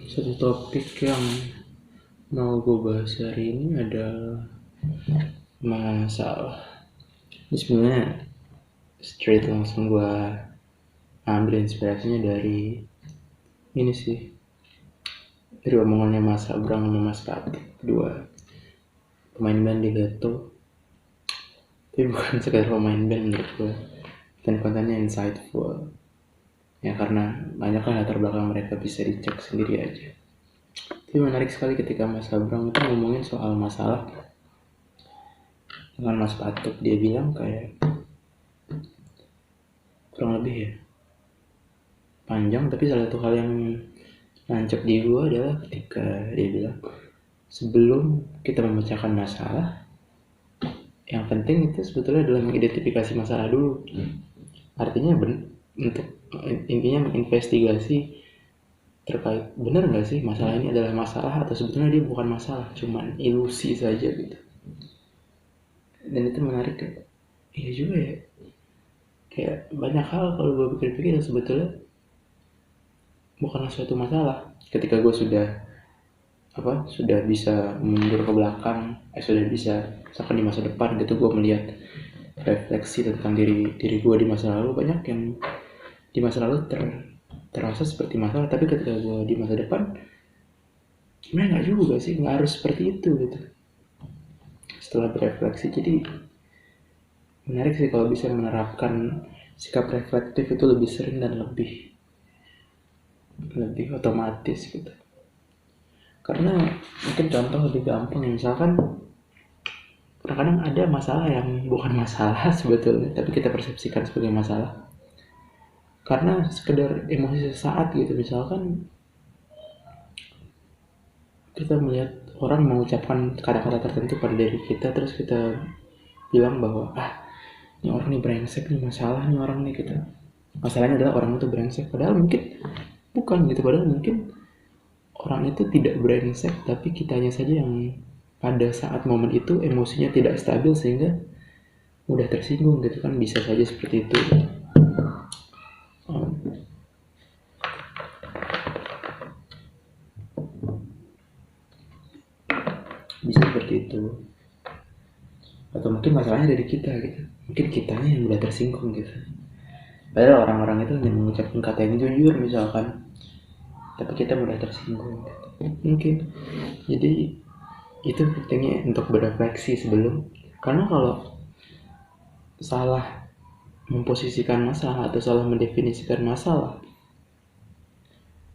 Satu topik yang mau gue bahas hari ini adalah masalah. Ini sebenarnya straight langsung gue ambil inspirasinya dari ini sih, dari omongannya Mas Abrang sama Mas Patik, dua pemain band di Leto. Tapi bukan sekedar pemain band menurut gue, dan kontennya insightful ya, karena banyak kan latar belakang mereka bisa dicek sendiri aja. Tapi menarik sekali ketika Mas Abrang itu ngomongin soal masalah dengan Mas Patuk. Dia bilang kayak kurang lebih ya panjang, tapi salah satu hal yang nancep di gue adalah ketika dia bilang sebelum kita memecahkan masalah, yang penting itu sebetulnya adalah mengidentifikasi masalah dulu. Artinya untuk intinya menginvestigasi terkait benar nggak sih masalah ini adalah masalah atau sebetulnya dia bukan masalah, cuman ilusi saja gitu. Dan itu menarik ya. Iya juga ya, kayak banyak hal kalau gue pikir-pikir sebetulnya bukanlah suatu masalah ketika gue sudah bisa mundur ke belakang, sudah bisa misalkan di masa depan gitu, gue melihat refleksi tentang diri gue di masa lalu. Banyak yang di masa lalu terasa seperti masalah, tapi ketika gue di masa depan sebenarnya nggak juga sih, nggak harus seperti itu gitu. Setelah berefleksi, jadi menarik sih kalau bisa menerapkan sikap reflektif itu lebih sering dan lebih otomatis gitu. Karena mungkin contoh lebih gampang ya, misalkan kadang-kadang ada masalah yang bukan masalah sebetulnya, tapi kita persepsikan sebagai masalah karena sekedar emosi sesaat gitu. Misalkan kita melihat orang mengucapkan kata-kata tertentu pada diri kita, terus kita bilang bahwa ini orang nih brengsek nih, masalah nih orang nih gitu. Masalahnya adalah orang itu brengsek, padahal mungkin bukan gitu. Padahal mungkin orang itu tidak brengsek, tapi kitanya saja yang pada saat momen itu emosinya tidak stabil sehingga mudah tersinggung gitu kan. Bisa saja seperti itu. Bisa seperti itu. Atau mungkin masalahnya dari kita gitu, mungkin kitanya yang mudah tersinggung gitu. Padahal orang-orang itu hanya mengucapkan kata yang jujur misalkan, tapi kita mudah tersinggung gitu. Mungkin jadi itu pentingnya untuk berefleksi sebelum, karena kalau salah memposisikan masalah atau salah mendefinisikan masalah,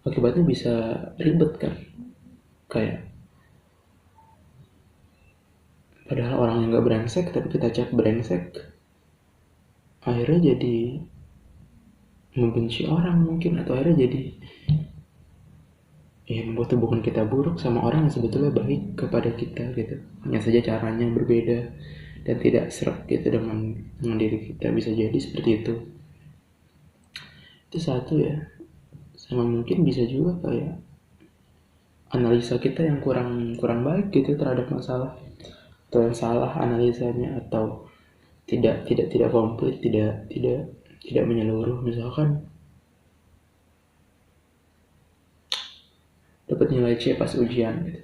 akibatnya bisa ribet kan. Kayak padahal orang yang gak brengsek tapi kita cap brengsek, akhirnya jadi membenci orang mungkin, atau akhirnya jadi membuat hubungan kita buruk sama orang yang sebetulnya baik kepada kita gitu. Hanya saja caranya berbeda dan tidak seret gitu dengan diri kita. Bisa jadi seperti itu. Itu satu ya. Sama mungkin bisa juga kayak analisa kita yang kurang baik gitu terhadap masalah, atau yang salah analisanya, atau tidak komplit, tidak menyeluruh. Misalkan dapat nilai C pas ujian gitu.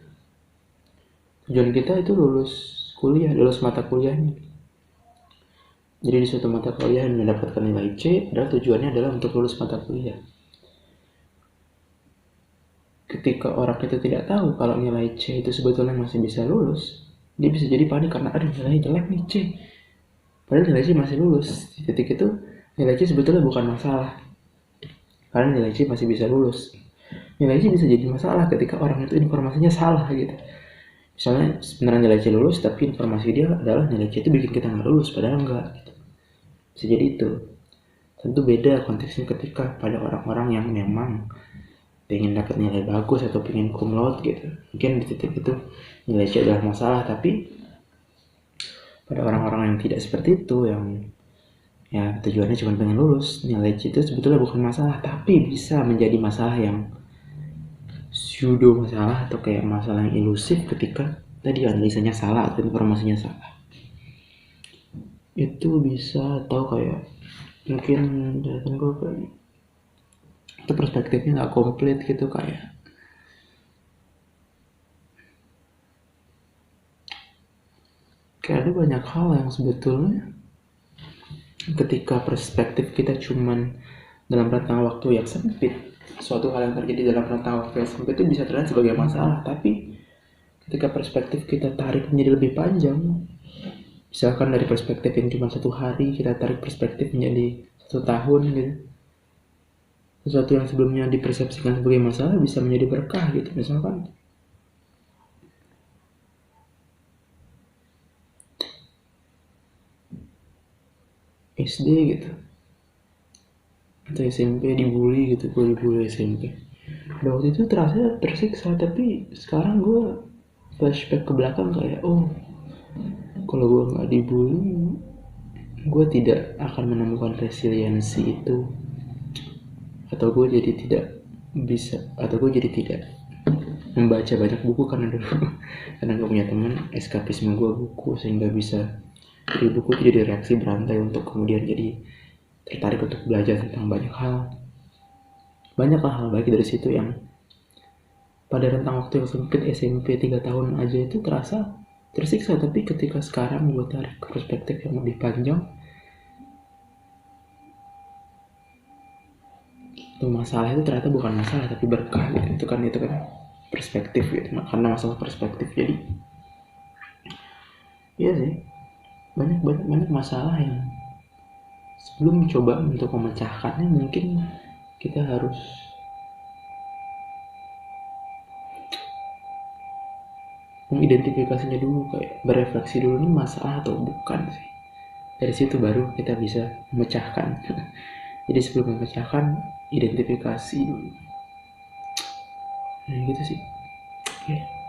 Tujuan kita itu lulus kuliah, lulus mata kuliahnya. Jadi di suatu mata kuliah mendapatkan nilai C, padahal tujuannya adalah untuk lulus mata kuliah. Ketika orang itu tidak tahu kalau nilai C itu sebetulnya masih bisa lulus, dia bisa jadi panik karena aduh nilainya jelek nih C. Padahal nilai C masih lulus. Di titik itu nilai C sebetulnya bukan masalah, karena nilai C masih bisa lulus. Nilai C bisa jadi masalah ketika orang itu informasinya salah gitu. Misalnya sebenarnya nilai C lulus, tapi informasi dia adalah nilai C itu bikin kita nggak lulus, padahal enggak gitu. Bisa jadi itu. Tentu beda konteksnya ketika pada orang-orang yang memang pengen dapat nilai bagus atau pengen cum laude gitu. Mungkin di titik itu nilai C adalah masalah, tapi pada orang-orang yang tidak seperti itu, yang ya tujuannya cuma pengen lulus, nilai C itu sebetulnya bukan masalah, tapi bisa menjadi masalah yang pseudo masalah, atau kayak masalah yang ilusif ketika tadi analisanya salah atau informasinya salah. Itu bisa, atau kayak mungkin jelasin gue kayak itu perspektifnya nggak komplit gitu, kayak kayak ada banyak hal yang sebetulnya ketika perspektif kita cuman dalam rentang waktu yang sempit, suatu hal yang terjadi dalam rentang waktu yang sempit itu bisa terlihat sebagai masalah, tapi ketika perspektif kita tarik menjadi lebih panjang, misalkan dari perspektif yang cuma 1 hari kita tarik perspektif menjadi 1 tahun gitu, sesuatu yang sebelumnya dipersepsikan sebagai masalah bisa menjadi berkah gitu. Misalkan SD gitu atau SMP dibully gitu, gue dibully SMP. Dan waktu itu terasa tersiksa, tapi sekarang gue flashback ke belakang kayak, oh kalau gue nggak dibully, gue tidak akan menemukan resiliensi itu, atau gue jadi tidak bisa, atau gue jadi tidak membaca banyak buku karena dulu karena gak punya teman, eskapisme gue buku, sehingga bisa dari buku itu jadi reaksi berantai untuk kemudian jadi tertarik untuk belajar tentang banyak hal. Banyaklah hal baik dari situ yang pada rentang waktu yang sempit SMP 3 tahun aja itu terasa tersiksa, tapi ketika sekarang gue tarik ke perspektif yang lebih panjang, itu masalah itu ternyata bukan masalah tapi berkah gitu. Itu kan perspektif gitu, karena masalah perspektif. Jadi iya sih, banyak masalah yang sebelum coba untuk memecahkannya mungkin kita harus mengidentifikasinya dulu, kayak berefleksi dulu nih masalah atau bukan sih. Dari situ baru kita bisa memecahkan. Jadi sebelum memecahkan, identifikasi dulu. Nah gitu sih. Oke.